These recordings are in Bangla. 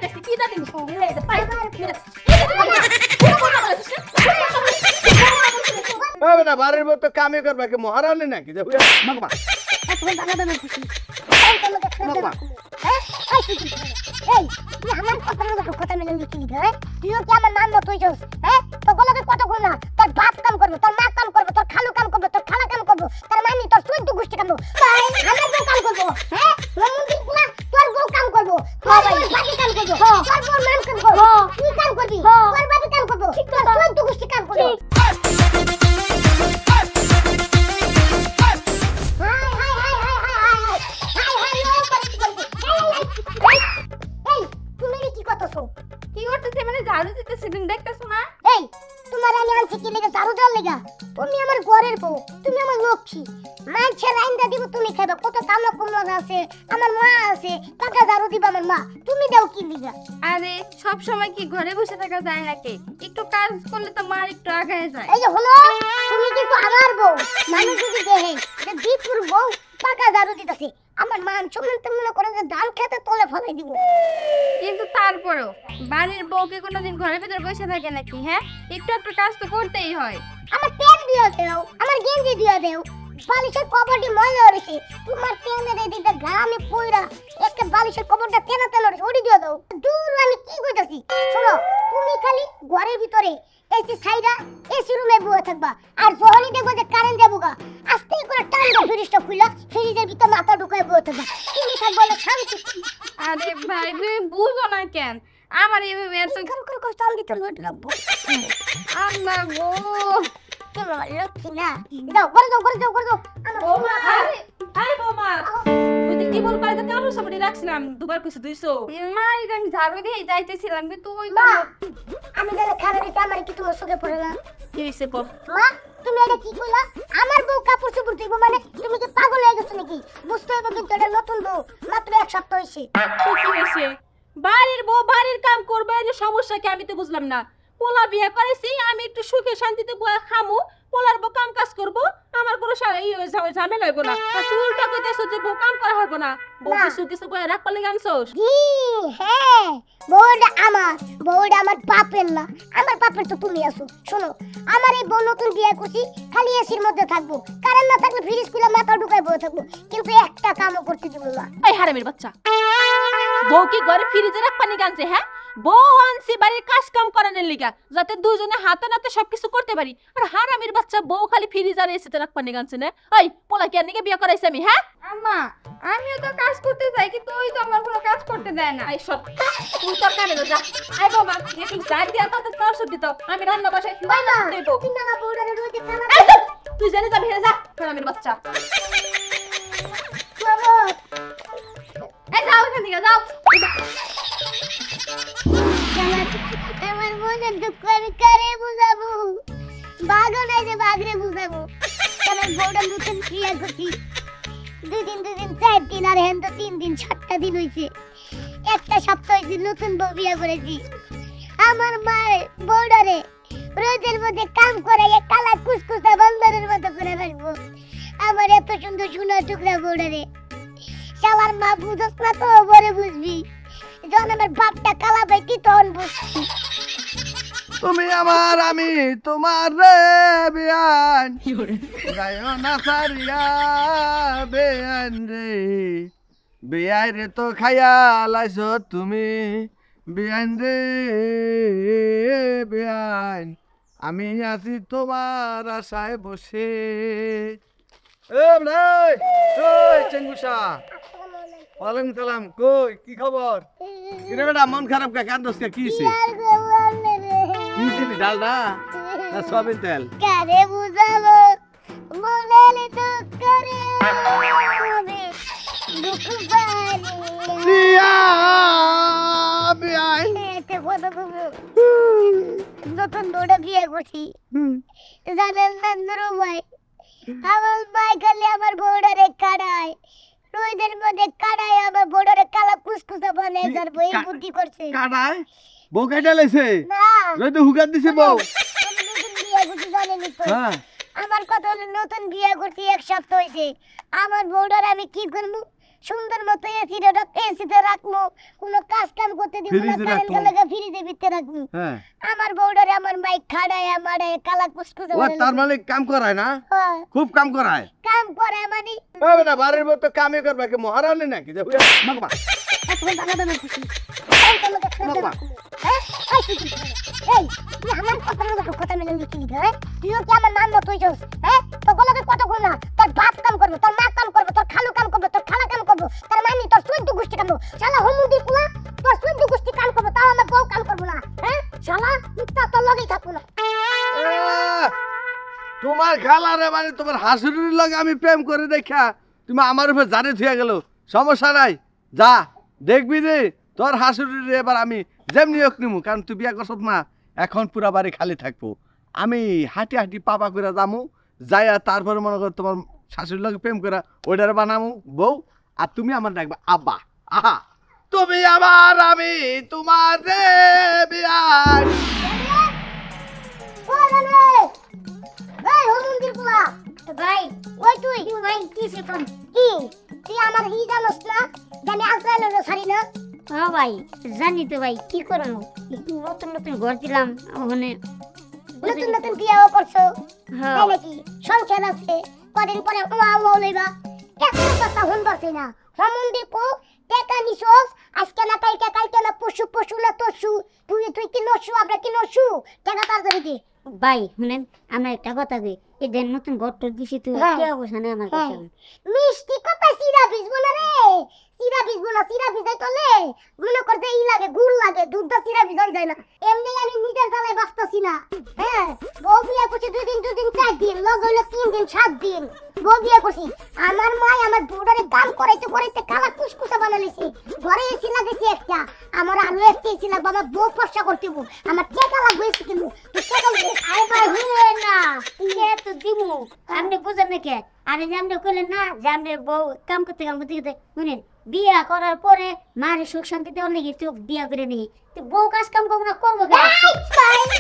দেখছি কি না দিন বেটা বাড়ির বউ তো কামে করবা কি মহারানী নাকি মাগমা মাগমা এই তুই আমার কথা মেনে নিচ্ছিস হ্যাঁ তুইও কি আমার নাম মতো হইছস হ্যাঁ তো গলাকে কত কই না তোর বাপ কাম করবে তোর মা কাম করবে তোর খালু কাম করবে তোর খালা কাম করবে তোর মামি তোর চোদ্দ গোষ্ঠী কাম করবে আমার বউ কাম করবো হ্যাঁ মন্দির পুরা তোর বউ কাম করবো তোর বাড়ি কাম করবো তোর বউ মান কাম করবো তুই কাম করবি তোর বাড়ি কাম করবো তোর চোদ্দ গোষ্ঠী কাম করবো ঝাড়ু দিতেছি তুমি দেখতেছো না এই তোমার আমি আনছি কি লাগা ঝাড়ু দেওয়ার লাগা তুমি আমার ঘরের বউ তুমি আমার লক্ষ্মী মানছে রাইন্দা দিব তুমি খাইবা কত কামলা কুমলা আছে আমার মা আছে টাকা ঝাড়ু দিবা আমার মা তুমি দাও কি লাগা আরে সব সময় কি ঘরে বসে থাকা যায় নাকি একটু কাজ করলে তো মার একটু আগায় যায় এই যে হলো তুমি কিন্তু আমার বউ মানুষ যদি দেখে যে দীপুর বউ টাকা ঝাড়ু দিতেছে আমার মান সম্মান তো মনে করে যে ধান খেতে তলে ফেলে দিব কিন্তু তারপরেও বাড়ির বউকে কোনোদিন ঘরের ভিতর বসে থাকে নাকি হ্যাঁ একটু একটু কাজ তো করতেই হয় আমার পেট দিয়ে দাও আমার গেঞ্জি দিয়ে দাও বালিশের কবরটি ময়লা হয়েছে তোমার পেনের এদিকে গ্রামে পয়রা একটা বালিশের কবরটা তেনা তেনা হয়েছে ওটি দিয়ে দাও দূর আমি কি কইতাছি শোনো তুমি খালি ঘরের ভিতরে এসি সাইডা এসি রুমে বসে থাকবা আর যখনই দেখবো যে কারেন্ট যাবো গা আস্তে করে টানবে ফ্রিজটা খুলে ফ্রিজের ভিতরে মাথা ঢুকায় বসে থাকবা তুমি থাকবো না শান্তি আরে ভাই তুমি বুঝো না কেন আমার এইভাবে এত কর চাল দিতে লোট লাগবো আল্লাহ গো তোমার লক্ষ্মী না যাও করে দাও বৌমা আরে বৌমা তুই কি বল পাইতে কারো সামনে রাখছিলাম দুবার কইছে 200 মা আমি ঝাড়ু দিয়ে যাইতেছিলাম কিন্তু তুই মা আমি যারা খারাপ দিতে আমার কি তোমার চোখে পড়ে না কি হইছে কো মা তুমি এটা কি কইলা আমার বউ কাপড় চোপড় দিব মানে তুমি কি পাগল হয়ে গেছো নাকি বুঝতে হবে কিন্তু এটা নতুন বউ মাত্র এক সপ্তাহ হইছে কি হইছে বাড়ির বউ বাড়ির কাম করবে না সমস্যা কি আমি তো বুঝলাম না পোলা বিয়ে করেছি আমি একটু সুখে শান্তিতে বসে খামু পোলার বউ কাম কাজ করব আমার কোনো ঝামেলা হইব না আর তুই উল্টা কইতেছ যে বউ কাম করা হবে না বউ কিছু কিছু বয়ে রাখ পালে গানছস জি হ্যাঁ বউটা আমার বাপের না আমার বাপের তো তুমি আছো শোনো আমার এই বউ নতুন বিয়ে করছি খালি এসির মধ্যে থাকবো কারেন্ট না থাকলে ফ্রিজ খুলে মাথা ঢুকায় বসে থাকবো কিন্তু একটা কামও করতে দিব না এই হারামির বাচ্চা বউ কি ঘরে ফ্রিজে রাখ পানি গানছে হ্যাঁ বউ আনছি বাড়ির কাজ কাম করানোর লিগা যাতে দুজনে হাতে নাতে সবকিছু করতে পারি আর হারামির বাচ্চা বউ খালি ফ্রিজ আর এসিতে রাখ পানি গানছে না ওই পোলা কি আনিকে বিয়ে করাইছে আমি হ্যাঁ আম্মা আমিও তো কাজ করতে চাই কিন্তু ওই তো আমার কোনো কাজ করতে দেয় না এই সব তুই তো কানে যা আই বাবা একটু চাই দিয়া তো তোর সবজি তো আমি রান্না বসাই দেব কিন্তু না বউটা রোজে খানা তুই জানি যাবি যা হারামির বাচ্চা বাবা এই যাও এখান থেকে যাও আমার মনে দুঃখ আমি কারে বুঝাবো বাঘও নাই যে বাঘরে বুঝাবো আমার বউটা নতুন ক্রিয়া করছি দুদিন 4 দিন আর হেন তো 3 দিন 7টা দিন হয়েছে একটা সপ্তাহ হয়েছে নতুন বউ বিয়ে করেছি আমার মায়ের বউডারে রোদের মধ্যে কাম করাইয়া কালা কুসকুসা বন্দরের মতো করে রাখবো আমার এত সুন্দর সোনার টুকরা বউডারে শালার মা বুঝস না তো বলে বুঝবি যখন আমার বাপটা কালা ভাইটি তখন বুঝছি তুমি আমার আমি তোমার রে বিয়ান গায় না সারিয়া বেয়ান রে বিয়াই রে তো খাইয়া লাইছ তুমি বিয়ান রে বিয়ান আমি আছি তোমার আশায় বসে চেঙ্গুসা ওয়ালাইকুম সালাম কই কি খবর কিরে বেটা মন খারাপ কা কান্দস কা কিছে কি দিবি ডাল না সয়াবিন তেল কারে বুঝাবো মনে দুঃখ করে আমি দুঃখ পারি বিয়া বিয়াই এতে কথা কবো যখন বউটা বিয়ে করছি জানেন না নুরু ভাই আমার ভাই খালি আমার বউটারে কাটায় রোদের মধ্যে কাটায় আমার বউটারে কালা কুসকুসা বানায় তার বই বুদ্ধি করছে কাটায় বউ কাটা লাইছে না রোদে হুগার দিছে বউ আমি নতুন বিয়ে করছি জানেন তো হ্যাঁ আমার কথা হলো নতুন বিয়ে করছি এক সপ্তাহ হয়েছে আমার বউটার আমি কি করবো সুন্দর মতো এসিতে রাখবো, কোনো কাজ কাম করতে দিব না, ফ্রিজে কারেন্ট রাখবো। লাগা ফ্রিজে ভিতরে রাখবো। হ্যাঁ আমার বউডারে আমার মাইক খাড়ায় আমারে কালা কুসকুসে ও তার মানে কাম করায় না, খুব কাম করায়। কাম করে মানে হবে না বাড়ির বউ তো কামই করবে, কি মহারানী নাকি যে হুয়া মাগবা এখন বানাবে খুশি এই তোমাকে বাবা। হ্যাঁ এই তুই আমার কথা মতো কথা মেনে নিচ্ছিস হ্যাঁ? তুইও কি আমার নাম মতো হইছস হ্যাঁ? তো গলাকে কত কই না, তোর বাপ কাম করবে, তোর মা কাম করবে, তোর খালু কাম করবে, তোর খালা কাম করবে, তোর মামি তোর চোদ্দ গোষ্ঠী কাম করবে, শালা হমুদি পুলা তোর চোদ্দ গোষ্ঠী কাম করবে, তাও আমার বউ কাম করবে না হ্যাঁ? শালা মিথ্যা তোর লগেই থাকবো না। তোমার খালারে মানে তোমার হাসুরির লগে আমি প্রেম করে দেখা তুমি আমার উপর জারি থুয়ে গেল, সমস্যা নাই, যা দেখবি রে তোর হাসুরির এবার আমি যেমনি হোক নিমু, কারণ তুই বিয়া করছত না, এখন পুরা বাড়ি খালি থাকবো। আমি হাঁটি হাঁটি পাপা করে যামু, যাইয়া তারপরে মনে কর তোমার শাশুড়ির লগে প্রেম করে ওইটারে বানামু বউ, আর তুমি আমার ডাকবা আব্বা। আহা তুমি আমার আমি তোমার রে বিয়ার। এই হমুদির পুলা ভাই, ওই তুই ভাই কি সেখন কি তুই আমার হি জানোস না, জানি আজরাইল সারি না। হ্যাঁ ভাই জানি তো ভাই, কি করবো নতুন নতুন ঘর দিলাম ওখানে। নতুন নতুন বিয়াও করছো হ্যাঁ তাই নাকি? সংসার আছে, কদিন পরে লইবা, একটা কথা শুনবাছি না। হমুন্দির পো টেকা নিছস, আজকে না কালকে, কালকে না পশু, পশু না তসু, তুই কি নসু, আমরা কি নসু, টেকা তাড়াতাড়ি দে। ভাই শুনেন, আমরা একটা কথা কই, এদের নতুন ঘর টর দিছি তো হ্যাঁ। কি অবস্থা নেই আমার কাছে। মিষ্টি কথা সিরা ভিজবো না রে, সিরা ভিজবো না, সিরা ভিজাই তোলে মনে করতে ই লাগে, গুড় লাগে, দুধটা সিরা ভিজাই যায় না। এমনি আমি নিজের জ্বালায় বাঁচতেছি না। হ্যাঁ বউ বিয়ে করছি 2 দিন 4 দিন, লগ হইলো 3 দিন 7 দিন বউ বিয়ে করছি। আমার মা আমার বউডারে গান করাইতে করাইতে কালা কুসকুসা বানাইছে, ঘরে এসি লাগাইছি একটা, আমার আলু এসি লাগবে, আমার বউ ফর্সা করতে হইব, আমার টাকা লাগবে এসি কিনবো, তুই টাকা আরে ভাই শুনে না, কে তো দিমু আপনি বুঝেন না কে? আরে যে আপনি কইলেন না যে আপনি বউ কাম করতে শুনেন, বিয়া করার পরে মারে সুখ শান্তি দেওয়ার লেগে তো বিয়া করে নি, তো বউ কাজ কাম করবো না করবো কেন?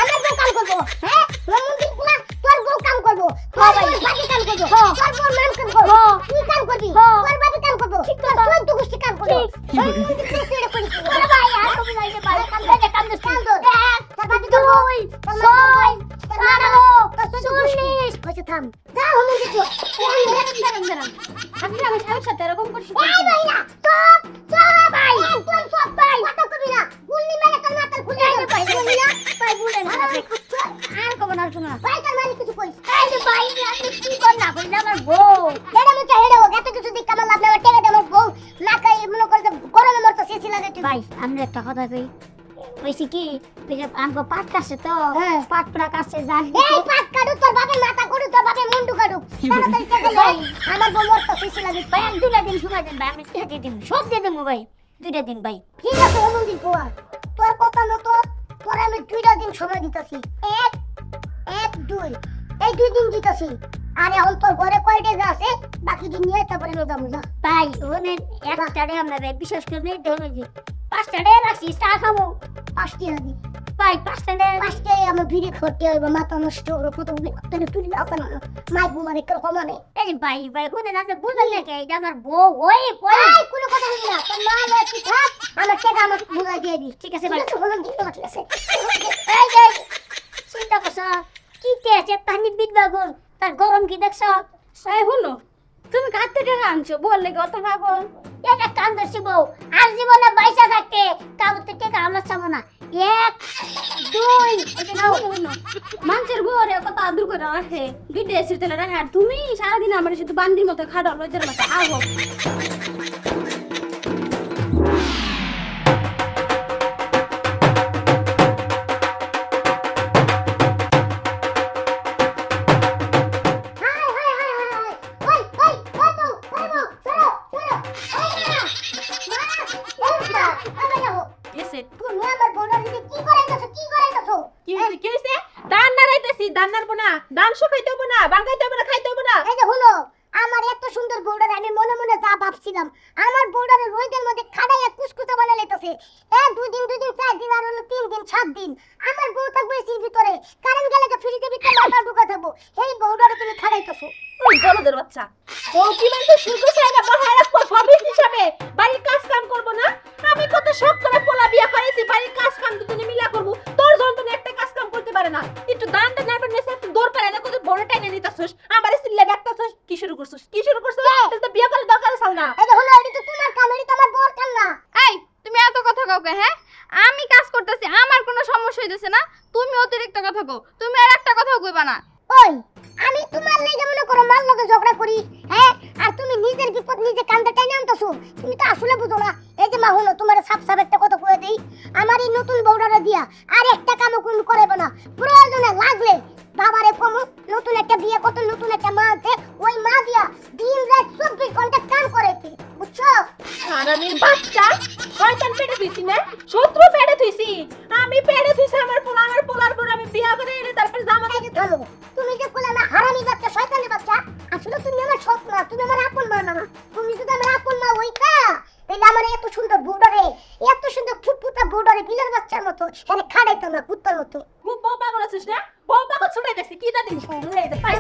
আমার বউ কাম করবো হ্যাঁ? মন্দির পুরা তোর বউ কাম করবো, তোর বাড়ি কাম করবো, তোর বউ নাম কাম করবো, তুই কাম করবি, তোর বাড়ি কাম করবো, তোর চোদ্দ গোষ্ঠী কাম করবো। আপনি আমার স্বামীর সাথে এরকম করছি? আর কব না শোনা কিছু কইস এই যে ভাই আপনি কি কর না কইলে আমার বউ হেডা মুচা হেডা এত কিছু দিক আমার লাভ না, টেকা দে আমার বউ না খাই মনে করে গরমে মরতো শেষি লাগে তুই। ভাই আমরা একটা কথা কই, কইছি কি তুই যে আমগো পাট কাছে তো হ্যাঁ। পাট পুরা কাছে জান এই পাট কাটু, তোর বাপের মাথা কাটু, তোর বাপের মুন্ডু কাটু, তাড়াতাড়ি টাকা লই, আমার বউ মরতো শেষি লাগে। ভাই আমি 2 দিন সময় দেন ভাই, আমি দিয়ে দিন সব দিয়ে দেবো ভাই, 2 দিন ভাই। ঠিক আছে হমুন্দির পোয়া, তোর কথা মতো পরে আমি 2 দিন সময় দিতেছি, 1 2 এই 2 দিন দিতেছি। আরে এখন তোর ঘরে কয়টা যা আছে বাকি দিন নিয়ে তারপরে লো দাম যা। ভাই ওনে একটা ডে আমরা ভাই বিশেষ করে নেই ধরে যে 5টা ডে রাখছি চা খাবো 5টি হাদি ভাই 5টা ডে 5টি আমার ভিড়ে খরতে হইব, মাথা নষ্ট ওর কত তাহলে তুই না কেন মাই বুমারে কেন কমানে। এই যে ভাই ভাই কোনে না বুঝল না কে এটা আমার বউ ওই কই এই কোনো কথা বলবি না, তোর মা না কি থাক, আমার টাকা আমার বুঝাই দিয়ে দিস। ঠিক আছে ভাই। ঠিক আছে হমুন্দির পোয়া, ঠিক আছে। এই যে চিন্তা করছ কি কে আছে পানি বিদবা গোল তার গরম কি দেখছ? সাই হলো তুমি কার থেকে আনছো বললে কত পাগল? এটা কাম ধরছি বউ, আর জীবনে বাইসা থাকতে কাউতে টেকা আমরা চাবো না। 1 2 মানুষের ঘরে কত আদর করে রাখে, 2টা এসির তেলে রাখে, আর তুমি সারাদিন আমার শুধু বান্দির মতো খাটাও, লজ্জার মতো আহো। হাই হাই হাই হাই ওই ওই ওই তো ওই বউ সরো সরো মা এসে তুমি আমার বোনের দিকে কি করাইতেছো, কি করাইতেছো? কি হইছে কি হইছে? দান নাড়াইতেছি, দান নাড়বো না, দান শুকাইতে হবো না, বাঙ্গাইতে হবো না, খাইতে হবো না। এই যে হলো আমার এত সুন্দর বউডার আমি মনে মনে যা ভাবছিলাম আমার বউডারে রোদের মধ্যে খাড়াইয়া কুসকুসা বানাই লাইতাছে দুই দিন 4 দিন আর হলো 3 দিন 7 দিন আমার বউ থাকবে এসির ভিতরে কারেন্ট গেলে যে ফ্রিজের ভিতরে মাথা ঢুকা থাকবো এই বউডারে তুমি খাড়াইতাছো ওই বলদের বাচ্চা বউ কি মানে শুধু চাইনা বাহার রাখবো সবই হিসাবে বাড়ির কাজ কাম করবো না আমি কত শখ করে পোলা বিয়া করেছি বাড়ির কাজ কাম দুজনে মিলা করবো তোর যন্ত্রণা একটা কাজ কাম করতে পারে না একটু দানটা নাইবার নেছে একটু দৌড় পারে না কত বড় টাইনে নিতাছস আমার সিল্লা ডাকতাছস কি শুরু করছস তাহলে তো বিয়া করে দরকার আছে না এটা হলো এটা তো তোমার কাম এটা তো আমার বউর কাম না এই তুমি এত কথা কও কে? হ্যাঁ, আমি কাজ করতেছি, আমার কোনো সমস্যা হইতেছে না, তুমি অতিরিক্ত কথা কও। তুমি আর একটা কথাও কইবা না। ওই আমি তোমার লাগি মনে করো মার লগে ঝগড়া করি হ্যাঁ আর তুমি নিজের বিপদ নিজে কান্দে টাইনে আনতাছো তুমি তো আসলে বুঝো না এই যে মা হলো তোমার সাপ সাপ একটা কথা কয়ে দেই আমার এই নতুন বউডারে দিয়া আর একটা কামও কোন করাইব না প্রয়োজনে লাগলে বাবারে কম নতুন একটা বিয়ে কত নতুন একটা মা আছে ওই মা দিয়া দিন রাত 24 ঘন্টা কাম করাইতে বুঝছো হারামির বাচ্চা শয়তান পেটে দিছি না শত্রু পেটে দিছি আমি পেটে দিছি আমার পোলার পর আমি বিয়া করে এনে তারপর জামা এই যে ধরো তুমি যে কইলা না হারামি বাচ্চা শয়তানি বাচ্চা আসলে তুমি আমার সৎ না তুমি আমার আপন মা না তুমি যদি আমার আপন মা হইতা তাহলে আমার এত সুন্দর বউডারে এত সুন্দর ফুটফুটা বউডারে বিলের বাচ্চার মতো আরে খাড়াইতো না কুত্তার মতো খুব বউ পাগল আছিস না বউ পাগল ছুটাই দেখছি কি দাদি পাই